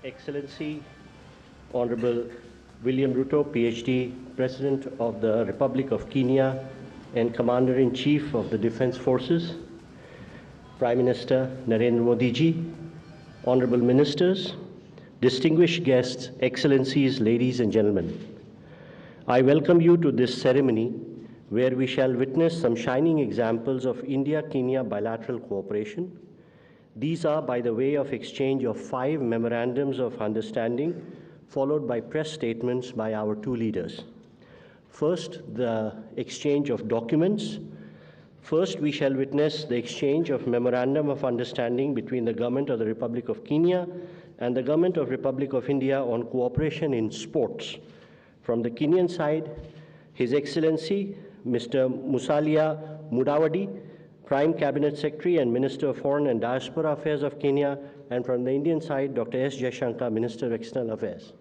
Excellency, Honorable William Ruto, PhD, President of the Republic of Kenya and Commander-in-Chief of the Defense Forces, Prime Minister Narendra Modi ji, Honorable Ministers, distinguished guests, Excellencies, ladies and gentlemen. I welcome you to this ceremony where we shall witness some shining examples of India-Kenya bilateral cooperation. These are by the way of exchange of 5 memorandums of understanding, followed by press statements by our 2 leaders. First, the exchange of documents. First, we shall witness the exchange of memorandum of understanding between the Government of the Republic of Kenya and the Government of Republic of India on cooperation in sports. From the Kenyan side, His Excellency, Mr. Musalia Mudavadi, Prime Cabinet Secretary and Minister of Foreign and Diaspora Affairs of Kenya, and from the Indian side, Dr. S. Jaishankar, Minister of External Affairs.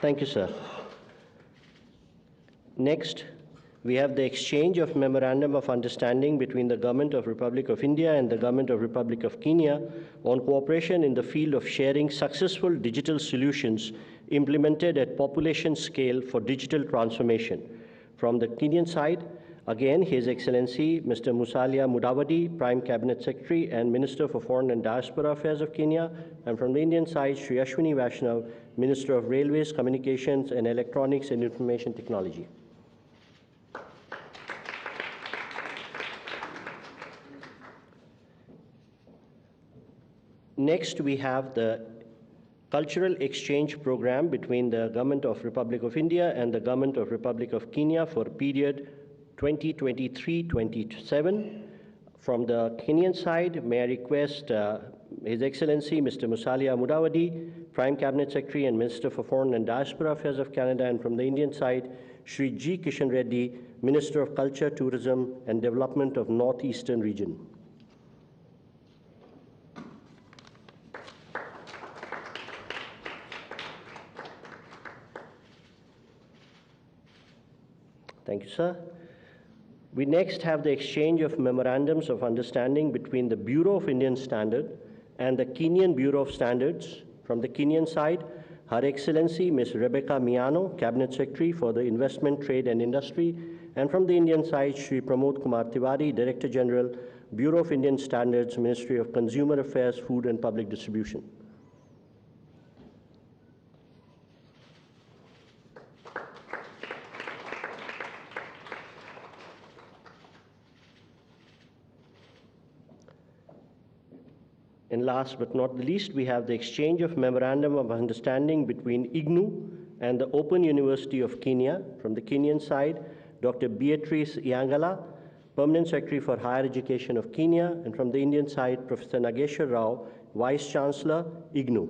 Thank you, sir. Next, we have the exchange of Memorandum of Understanding between the Government of Republic of India and the Government of Republic of Kenya on cooperation in the field of sharing successful digital solutions implemented at population scale for digital transformation. From the Kenyan side, again, His Excellency Mr. Musalia Mudavadi, Prime Cabinet Secretary and Minister for Foreign and Diaspora Affairs of Kenya, and from the Indian side, Shri Ashwini Vaishnav, Minister of Railways, Communications and Electronics and Information Technology. Next, we have the cultural exchange program between the Government of Republic of India and the Government of Republic of Kenya for period 2023-27. From the Kenyan side, may I request His Excellency Mr. Musalia Mudavadi, Prime Cabinet Secretary and Minister for Foreign and Diaspora Affairs of Canada, and from the Indian side, Shri G. Kishan Reddy, Minister of Culture, Tourism and Development of Northeastern Region. Thank you, sir. We next have the exchange of memorandums of understanding between the Bureau of Indian Standard and the Kenyan Bureau of Standards. From the Kenyan side, Her Excellency Ms. Rebecca Miano, Cabinet Secretary for the Investment, Trade and Industry, and from the Indian side, Shri Pramod Kumar Tiwari, Director General, Bureau of Indian Standards, Ministry of Consumer Affairs, Food and Public Distribution. And last but not the least, we have the exchange of Memorandum of Understanding between IGNU and the Open University of Kenya. From the Kenyan side, Dr. Beatrice Iangala, Permanent Secretary for Higher Education of Kenya, and from the Indian side, Professor Nageshwar Rao, Vice Chancellor, IGNU.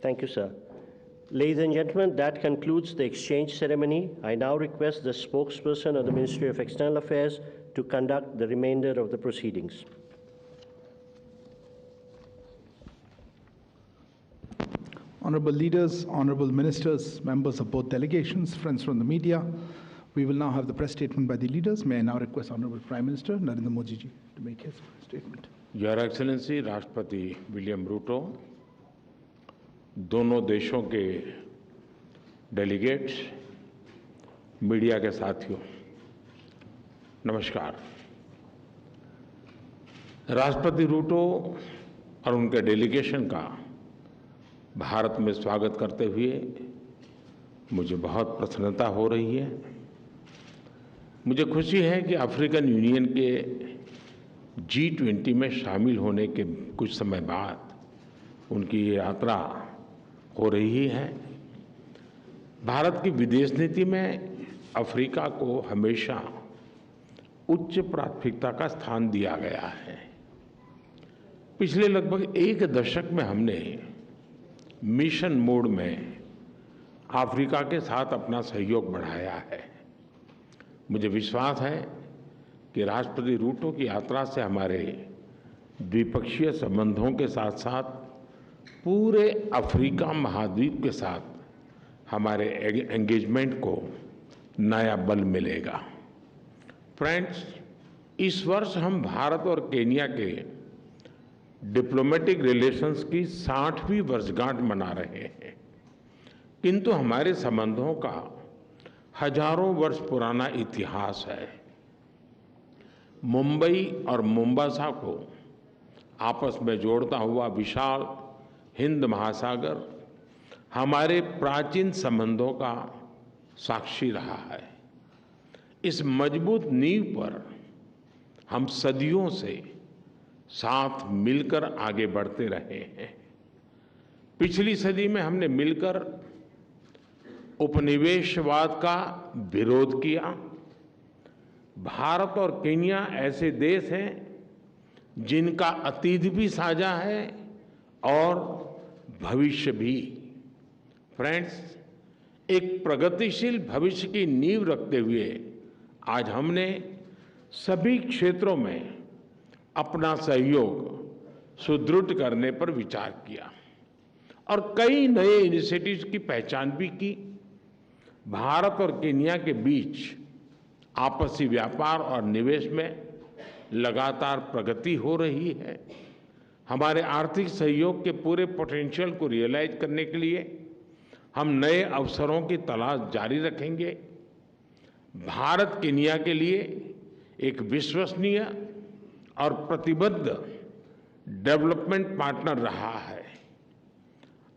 Thank you, sir. Ladies and gentlemen, that concludes the exchange ceremony. I now request the spokesperson of the Ministry of External Affairs to conduct the remainder of the proceedings. Honorable leaders, honorable ministers, members of both delegations, friends from the media, we will now have the press statement by the leaders. May I now request Honorable Prime Minister Narendra Modi ji to make his statement. Your Excellency राष्ट्रपति William Ruto, दोनों देशों के delegates, media के साथियों, नमस्कार। राष्ट्रपति रूटो और उनके डेलीगेशन का भारत में स्वागत करते हुए मुझे बहुत प्रसन्नता हो रही है। मुझे खुशी है कि अफ्रीकन यूनियन के G20 में शामिल होने के कुछ समय बाद उनकी ये यात्रा हो रही है। भारत की विदेश नीति में अफ्रीका को हमेशा उच्च प्राथमिकता का स्थान दिया गया है। पिछले लगभग 1 दशक में हमने मिशन मोड में अफ्रीका के साथ अपना सहयोग बढ़ाया है। मुझे विश्वास है कि राष्ट्रपति रूटो की यात्रा से हमारे द्विपक्षीय संबंधों के साथ साथ पूरे अफ्रीका महाद्वीप के साथ हमारे एंगेजमेंट को नया बल मिलेगा। फ्रेंड्स, इस वर्ष हम भारत और केन्या के डिप्लोमेटिक रिलेशंस की 60वीं वर्षगांठ मना रहे हैं, किंतु हमारे संबंधों का हजारों वर्ष पुराना इतिहास है। मुंबई और मोम्बासा को आपस में जोड़ता हुआ विशाल हिंद महासागर हमारे प्राचीन संबंधों का साक्षी रहा है। इस मजबूत नींव पर हम सदियों से साथ मिलकर आगे बढ़ते रहे हैं। पिछली सदी में हमने मिलकर उपनिवेशवाद का विरोध किया। भारत और केन्या ऐसे देश हैं जिनका अतीत भी साझा है और भविष्य भी। फ्रेंड्स, एक प्रगतिशील भविष्य की नींव रखते हुए आज हमने सभी क्षेत्रों में अपना सहयोग सुदृढ़ करने पर विचार किया और कई नए इनिशिएटिव्स की पहचान भी की। भारत और केन्या के बीच आपसी व्यापार और निवेश में लगातार प्रगति हो रही है। हमारे आर्थिक सहयोग के पूरे पोटेंशियल को रियलाइज करने के लिए हम नए अवसरों की तलाश जारी रखेंगे। भारत केन्या के लिए एक विश्वसनीय और प्रतिबद्ध डेवलपमेंट पार्टनर रहा है।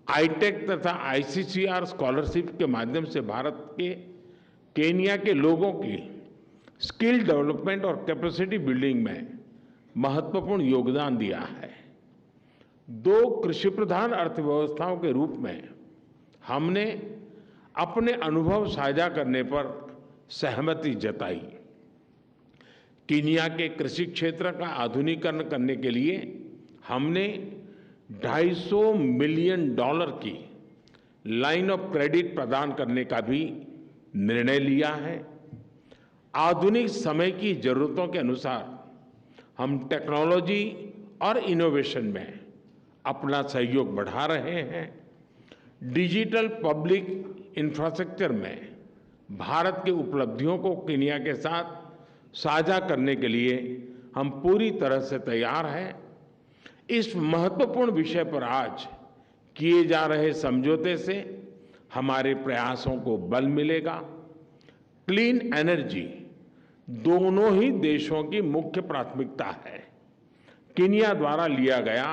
आईटेक तथा आईसीसीआर स्कॉलरशिप के माध्यम से भारत के केन्या के लोगों की स्किल डेवलपमेंट और कैपेसिटी बिल्डिंग में महत्वपूर्ण योगदान दिया है। दो कृषि प्रधान अर्थव्यवस्थाओं के रूप में हमने अपने अनुभव साझा करने पर सहमति जताई। केन्या के कृषि क्षेत्र का आधुनिकीकरण करने के लिए हमने $250 मिलियन की लाइन ऑफ क्रेडिट प्रदान करने का भी निर्णय लिया है। आधुनिक समय की जरूरतों के अनुसार हम टेक्नोलॉजी और इनोवेशन में अपना सहयोग बढ़ा रहे हैं। डिजिटल पब्लिक इंफ्रास्ट्रक्चर में भारत की उपलब्धियों को केन्या के साथ साझा करने के लिए हम पूरी तरह से तैयार हैं। इस महत्वपूर्ण विषय पर आज किए जा रहे समझौते से हमारे प्रयासों को बल मिलेगा। क्लीन एनर्जी दोनों ही देशों की मुख्य प्राथमिकता है। केन्या द्वारा लिया गया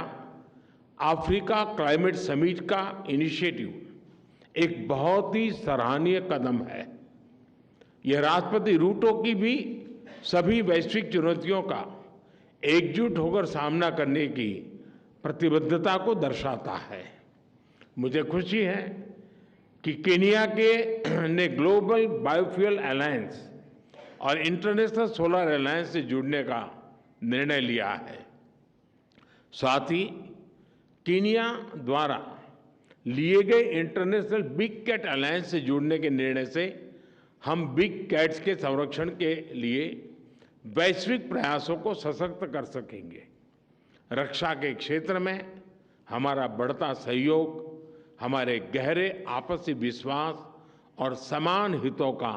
अफ्रीका क्लाइमेट समिट का इनिशिएटिव एक बहुत ही सराहनीय कदम है। यह राष्ट्रपति रूटो की भी सभी वैश्विक चुनौतियों का एकजुट होकर सामना करने की प्रतिबद्धता को दर्शाता है। मुझे खुशी है कि केन्या के ने ग्लोबल बायोफ्यूल अलायंस और इंटरनेशनल सोलर अलायंस से जुड़ने का निर्णय लिया है। साथ ही केन्या द्वारा लिए गए इंटरनेशनल बिग कैट अलायंस से जुड़ने के निर्णय से हम बिग कैट्स के संरक्षण के लिए वैश्विक प्रयासों को सशक्त कर सकेंगे। रक्षा के क्षेत्र में हमारा बढ़ता सहयोग हमारे गहरे आपसी विश्वास और समान हितों का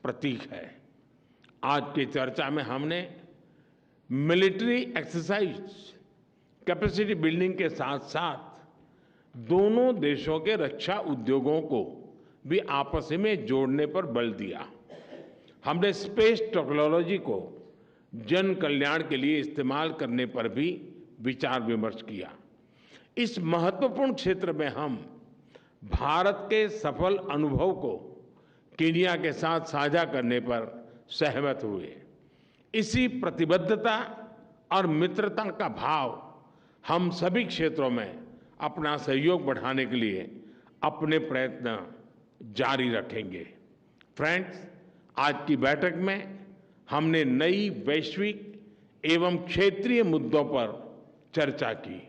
प्रतीक है। आज की चर्चा में हमने मिलिट्री एक्सरसाइज, कैपेसिटी बिल्डिंग के साथ साथ दोनों देशों के रक्षा उद्योगों को भी आपस में जोड़ने पर बल दिया। हमने स्पेस टेक्नोलॉजी को जन कल्याण के लिए इस्तेमाल करने पर भी विचार विमर्श किया। इस महत्वपूर्ण क्षेत्र में हम भारत के सफल अनुभव को केन्या के साथ साझा करने पर सहमत हुए। इसी प्रतिबद्धता और मित्रता का भाव हम सभी क्षेत्रों में अपना सहयोग बढ़ाने के लिए अपने प्रयत्न जारी रखेंगे। फ्रेंड्स, आज की बैठक में हमने नई वैश्विक एवं क्षेत्रीय मुद्दों पर चर्चा की।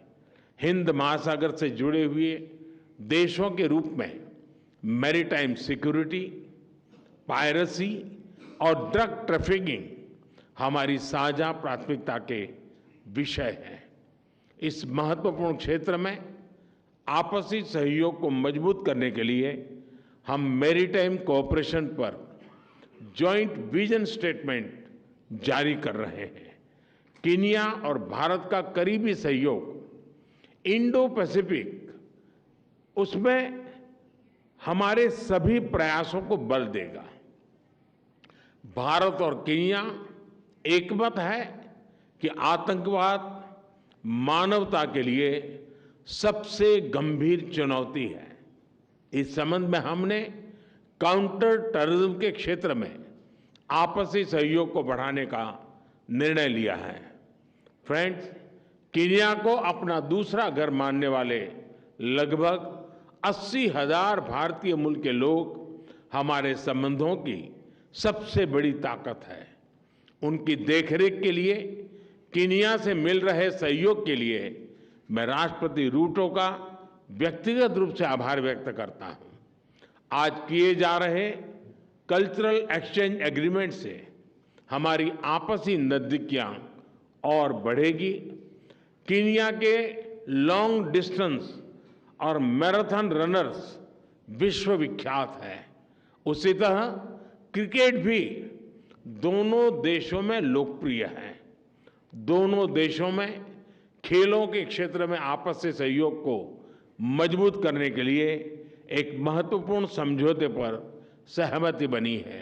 हिंद महासागर से जुड़े हुए देशों के रूप में मैरीटाइम सिक्योरिटी, पायरेसी और ड्रग ट्रैफिकिंग हमारी साझा प्राथमिकता के विषय हैं। इस महत्वपूर्ण क्षेत्र में आपसी सहयोग को मजबूत करने के लिए हम मैरीटाइम कोऑपरेशन पर जॉइंट विजन स्टेटमेंट जारी कर रहे हैं। कीनिया और भारत का करीबी सहयोग इंडो पैसिफिक, उसमें हमारे सभी प्रयासों को बल देगा। भारत और कीनिया एकमत है कि आतंकवाद मानवता के लिए सबसे गंभीर चुनौती है। इस संबंध में हमने काउंटर टेररिज्म के क्षेत्र में आपसी सहयोग को बढ़ाने का निर्णय लिया है। फ्रेंड्स, कीनिया को अपना दूसरा घर मानने वाले लगभग 80,000 भारतीय मूल के लोग हमारे संबंधों की सबसे बड़ी ताकत है। उनकी देखरेख के लिए, कीनिया से मिल रहे सहयोग के लिए मैं राष्ट्रपति रूटो का व्यक्तिगत रूप से आभार व्यक्त करता हूं। आज किए जा रहे कल्चरल एक्सचेंज एग्रीमेंट से हमारी आपसी नजदीकियां और बढ़ेगी। कीनिया के लॉन्ग डिस्टेंस और मैराथन रनर्स विश्वविख्यात है। उसी तरह क्रिकेट भी दोनों देशों में लोकप्रिय है। दोनों देशों में खेलों के क्षेत्र में आपसी सहयोग को मजबूत करने के लिए एक महत्वपूर्ण समझौते पर सहमति बनी है।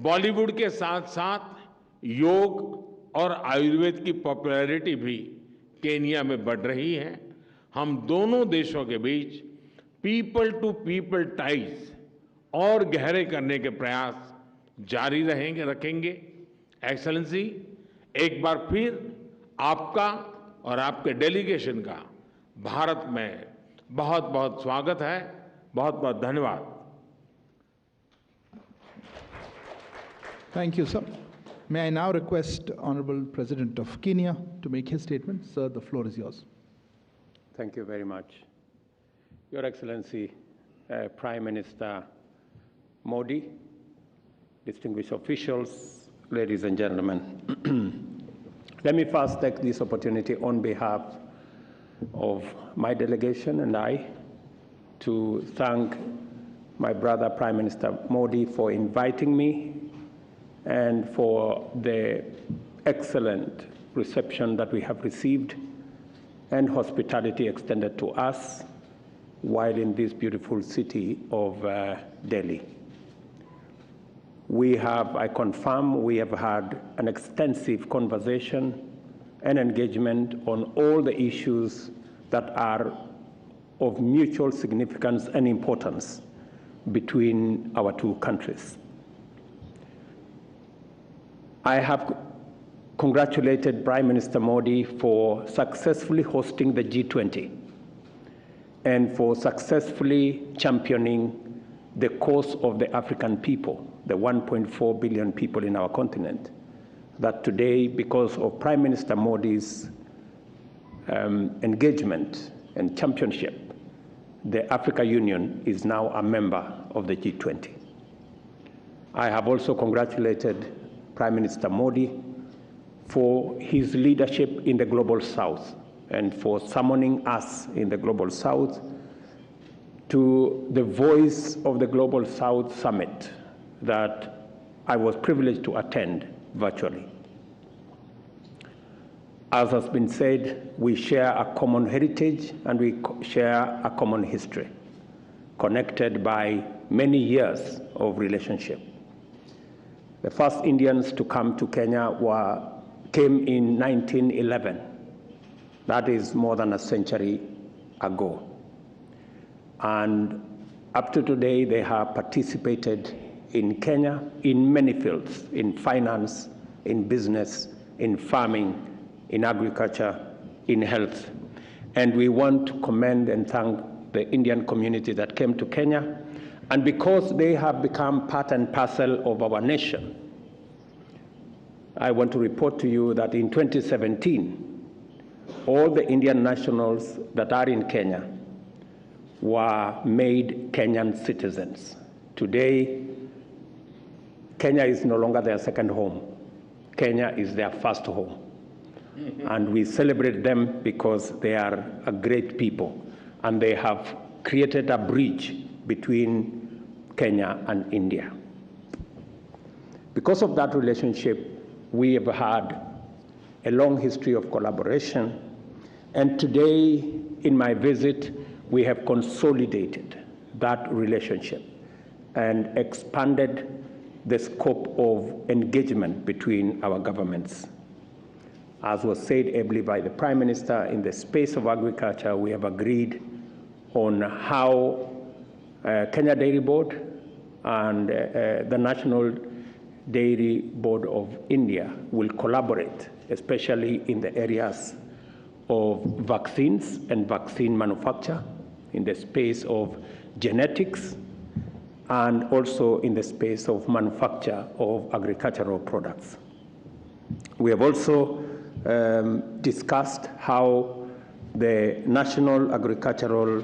बॉलीवुड के साथ साथ योग और आयुर्वेद की पॉपुलैरिटी भी केन्या में बढ़ रही है। हम दोनों देशों के बीच पीपल टू पीपल टाइज और गहरे करने के प्रयास जारी रखेंगे। एक्सेलेंसी, एक बार फिर आपका और आपके डेलीगेशन का भारत में बहुत बहुत स्वागत है। बहुत बहुत धन्यवाद। Thank you, sir. May I now request Honorable President of Kenya to make his statement. Sir, the floor is yours. Thank you very much. Your Excellency, Prime Minister Modi, distinguished officials, ladies and gentlemen. Let me first take this opportunity on behalf of my delegation and I to thank my brother Prime Minister Modi for inviting me and for the excellent reception that we have received and hospitality extended to us while in this beautiful city of Delhi. I confirm, we have had an extensive conversation and engagement on all the issues that are of mutual significance and importance between our two countries. I have congratulated Prime Minister Modi for successfully hosting the G20 and for successfully championing the cause of the African people, the 1.4 billion people in our continent, that today, because of Prime Minister Modi's engagement and championship, the Africa Union is now a member of the G20. I have also congratulated Prime Minister Modi for his leadership in the Global South and for summoning us in the Global South to the Voice of the Global South Summit that I was privileged to attend virtually. As has been said, we share a common heritage and we share a common history, connected by many years of relationship. The first Indians to come to Kenya came in 1911. That is more than a century ago. And up to today, they have participated in Kenya in many fields, in finance, in business, in farming, in agriculture, in health. And we want to commend and thank the Indian community that came to Kenya. And because they have become part and parcel of our nation, I want to report to you that in 2017, all the Indian nationals that are in Kenya were made Kenyan citizens. Today, Kenya is no longer their second home. Kenya is their first home. And we celebrate them because they are a great people, and they have created a bridge between Kenya and India. Because of that relationship, we have had a long history of collaboration, and today, in my visit, we have consolidated that relationship and expanded the scope of engagement between our governments. As was said ably by the Prime Minister, in the space of agriculture, we have agreed on how Kenya Dairy Board and the National Dairy Board of India will collaborate, especially in the areas of vaccines and vaccine manufacture, in the space of genetics, and also in the space of manufacture of agricultural products. We have also discussed how the National Agricultural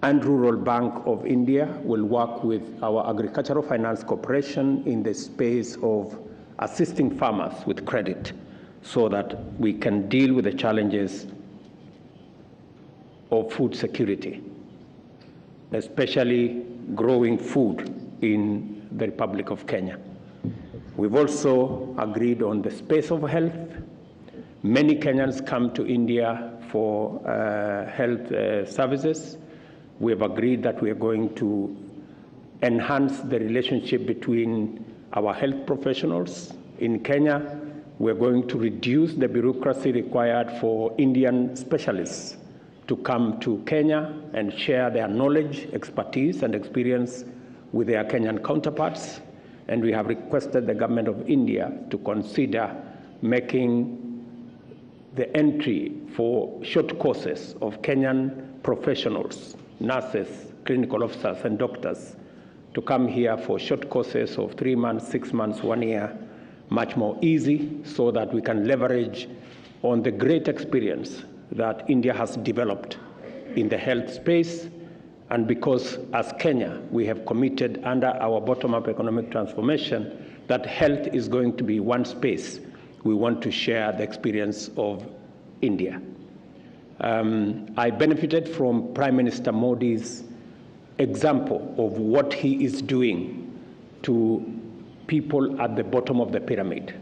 and Rural Bank of India will work with our Agricultural Finance Corporation in the space of assisting farmers with credit so that we can deal with the challenges of food security, especially growing food in the Republic of Kenya. We've also agreed on the space of health. Many Kenyans come to India for health services. We have agreed that we are going to enhance the relationship between our health professionals in Kenya. We're going to reduce the bureaucracy required for Indian specialists to come to Kenya and share their knowledge, expertise, and experience with their Kenyan counterparts. And we have requested the government of India to consider making the entry for short courses of Kenyan professionals, nurses, clinical officers, and doctors to come here for short courses of 3 months, 6 months, 1 year, much more easy, so that we can leverage on the great experience that India has developed in the health space. And because as Kenya, we have committed under our bottom-up economic transformation that health is going to be one space, we want to share the experience of India. I benefited from Prime Minister Modi's example of what he is doing to people at the bottom of the pyramid,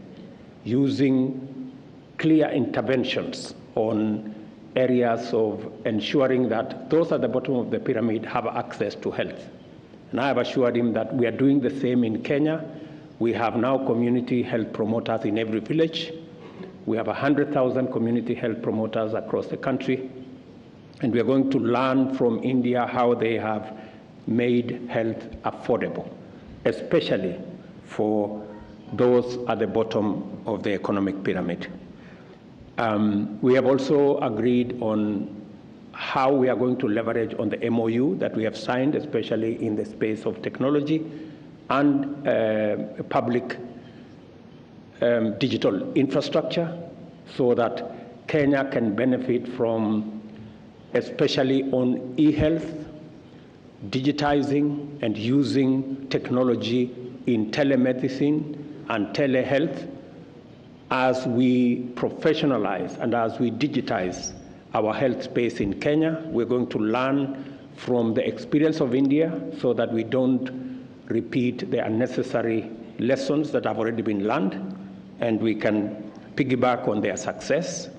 using clear interventions on areas of ensuring that those at the bottom of the pyramid have access to health. And I have assured him that we are doing the same in Kenya. We have now community health promoters in every village. We have 100,000 community health promoters across the country. And we are going to learn from India how they have made health affordable, especially for those at the bottom of the economic pyramid. We have also agreed on how we are going to leverage on the MOU that we have signed, especially in the space of technology and public digital infrastructure, so that Kenya can benefit from, especially on e-health, digitizing and using technology in telemedicine and telehealth. As we professionalize and as we digitize our health space in Kenya, we're going to learn from the experience of India so that we don't repeat the unnecessary lessons that have already been learned, and we can piggyback on their success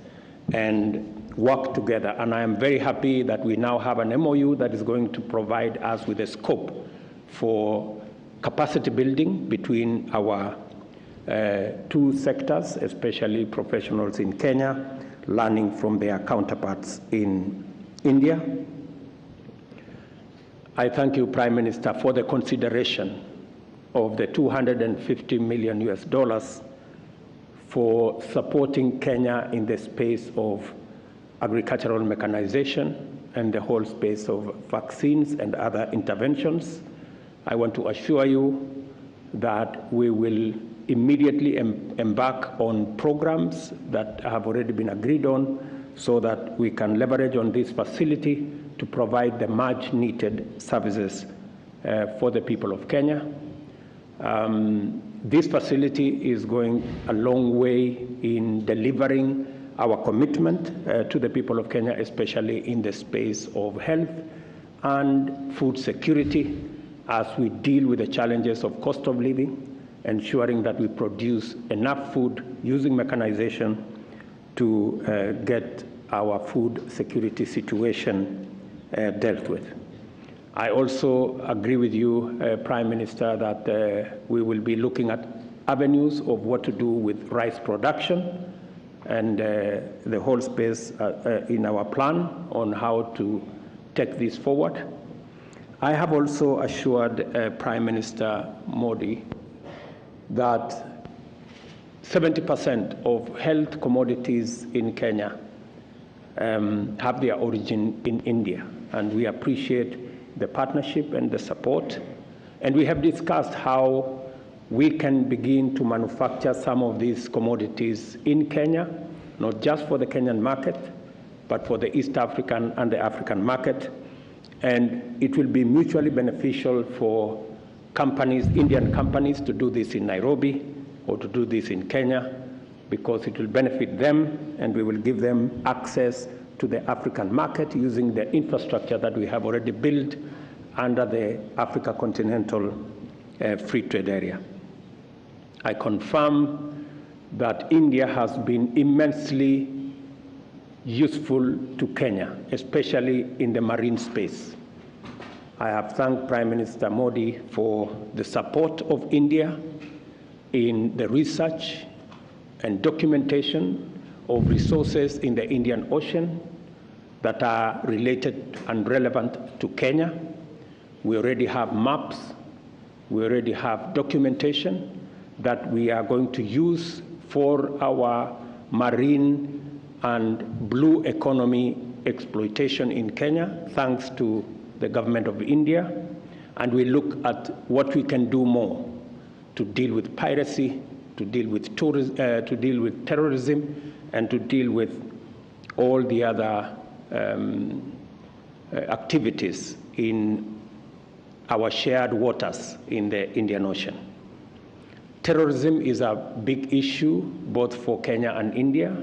and work together. And I am very happy that we now have an MOU that is going to provide us with a scope for capacity building between our two sectors, especially professionals in Kenya, learning from their counterparts in India. I thank you, Prime Minister, for the consideration of the $250 million for supporting Kenya in the space of agricultural mechanization and the whole space of vaccines and other interventions. I want to assure you that we will immediately embark on programs that have already been agreed on so that we can leverage on this facility to provide the much needed services for the people of Kenya. This facility is going a long way in delivering our commitment to the people of Kenya, especially in the space of health and food security, as we deal with the challenges of cost of living, ensuring that we produce enough food using mechanization to get our food security situation dealt with. I also agree with you, Prime Minister, that we will be looking at avenues of what to do with rice production and the whole space in our plan on how to take this forward. I have also assured Prime Minister Modi that 70% of health commodities in Kenya have their origin in India, and we appreciate the partnership and the support. And we have discussed how we can begin to manufacture some of these commodities in Kenya, not just for the Kenyan market, but for the East African and the African market. And it will be mutually beneficial for companies, Indian companies, to do this in Nairobi or to do this in Kenya, because it will benefit them, and we will give them access to the African market using the infrastructure that we have already built under the Africa Continental Free Trade Area. I confirm that India has been immensely useful to Kenya, especially in the marine space. I have thanked Prime Minister Modi for the support of India in the research and documentation of resources in the Indian Ocean that are related and relevant to Kenya. We already have maps, we already have documentation that we are going to use for our marine and blue economy exploitation in Kenya, thanks to the government of India. And we look at what we can do more to deal with piracy, to deal with terrorism, and to deal with all the other activities in our shared waters in the Indian Ocean. Terrorism is a big issue both for Kenya and India,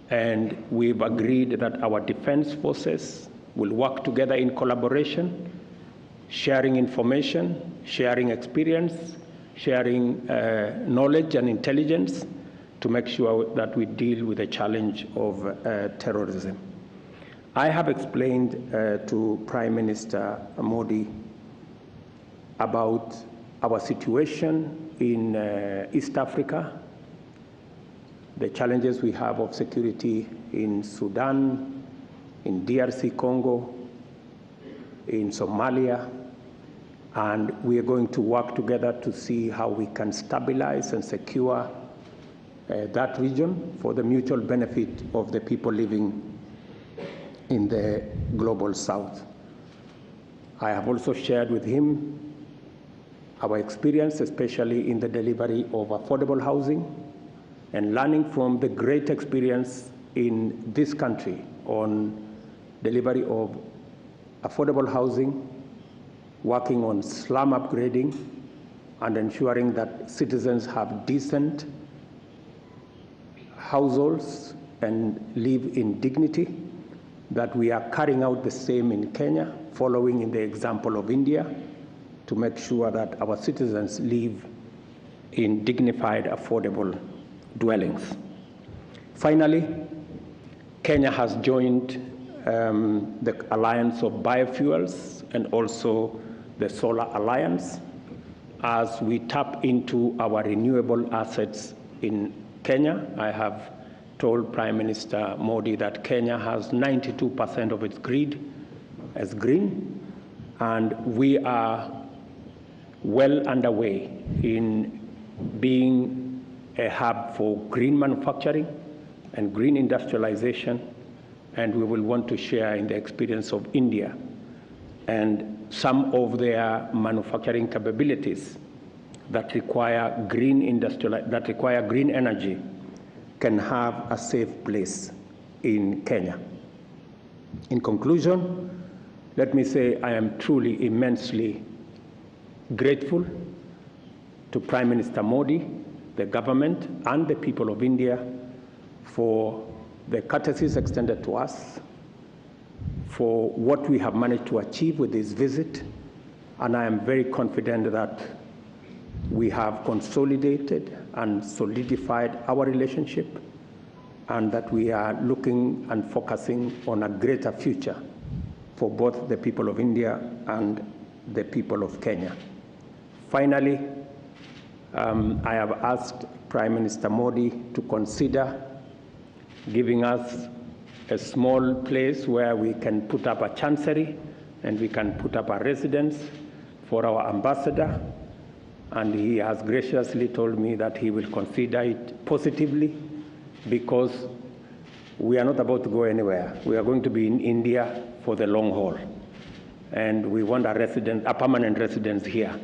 and we've agreed that our defense forces will work together in collaboration, sharing information, sharing experience, sharing knowledge and intelligence to make sure that we deal with the challenge of terrorism. I have explained to Prime Minister Modi about our situation in East Africa, the challenges we have of security in Sudan, in DRC Congo, in Somalia, and we are going to work together to see how we can stabilize and secure that region for the mutual benefit of the people living in the global south. I have also shared with him our experience, especially in the delivery of affordable housing, and learning from the great experience in this country on delivery of affordable housing, working on slum upgrading, and ensuring that citizens have decent households and live in dignity, that we are carrying out the same in Kenya, following in the example of India, to make sure that our citizens live in dignified, affordable dwellings. Finally, Kenya has joined the Alliance of Biofuels and also the Solar Alliance as we tap into our renewable assets in Kenya. I have told Prime Minister Modi that Kenya has 92% of its grid as green, and we are well underway in being a hub for green manufacturing and green industrialization, and we will want to share in the experience of India and some of their manufacturing capabilities that require green energy can have a safe place in Kenya. In conclusion, let me say I am truly immensely grateful to Prime Minister Modi, the government, and the people of India for the courtesies extended to us, for what we have managed to achieve with this visit. And I am very confident that we have consolidated and solidified our relationship, and that we are looking and focusing on a greater future for both the people of India and the people of Kenya. Finally, I have asked Prime Minister Modi to consider giving us a small place where we can put up a chancery and we can put up a residence for our ambassador. And he has graciously told me that he will consider it positively, because we are not about to go anywhere. We are going to be in India for the long haul. And we want a permanent residence here,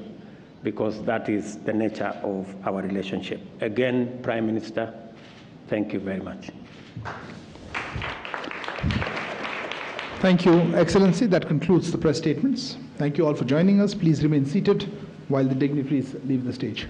because that is the nature of our relationship. Again, Prime Minister, thank you very much. Thank you, Excellency. That concludes the press statements. Thank you all for joining us. Please remain seated while the dignitaries leave the stage.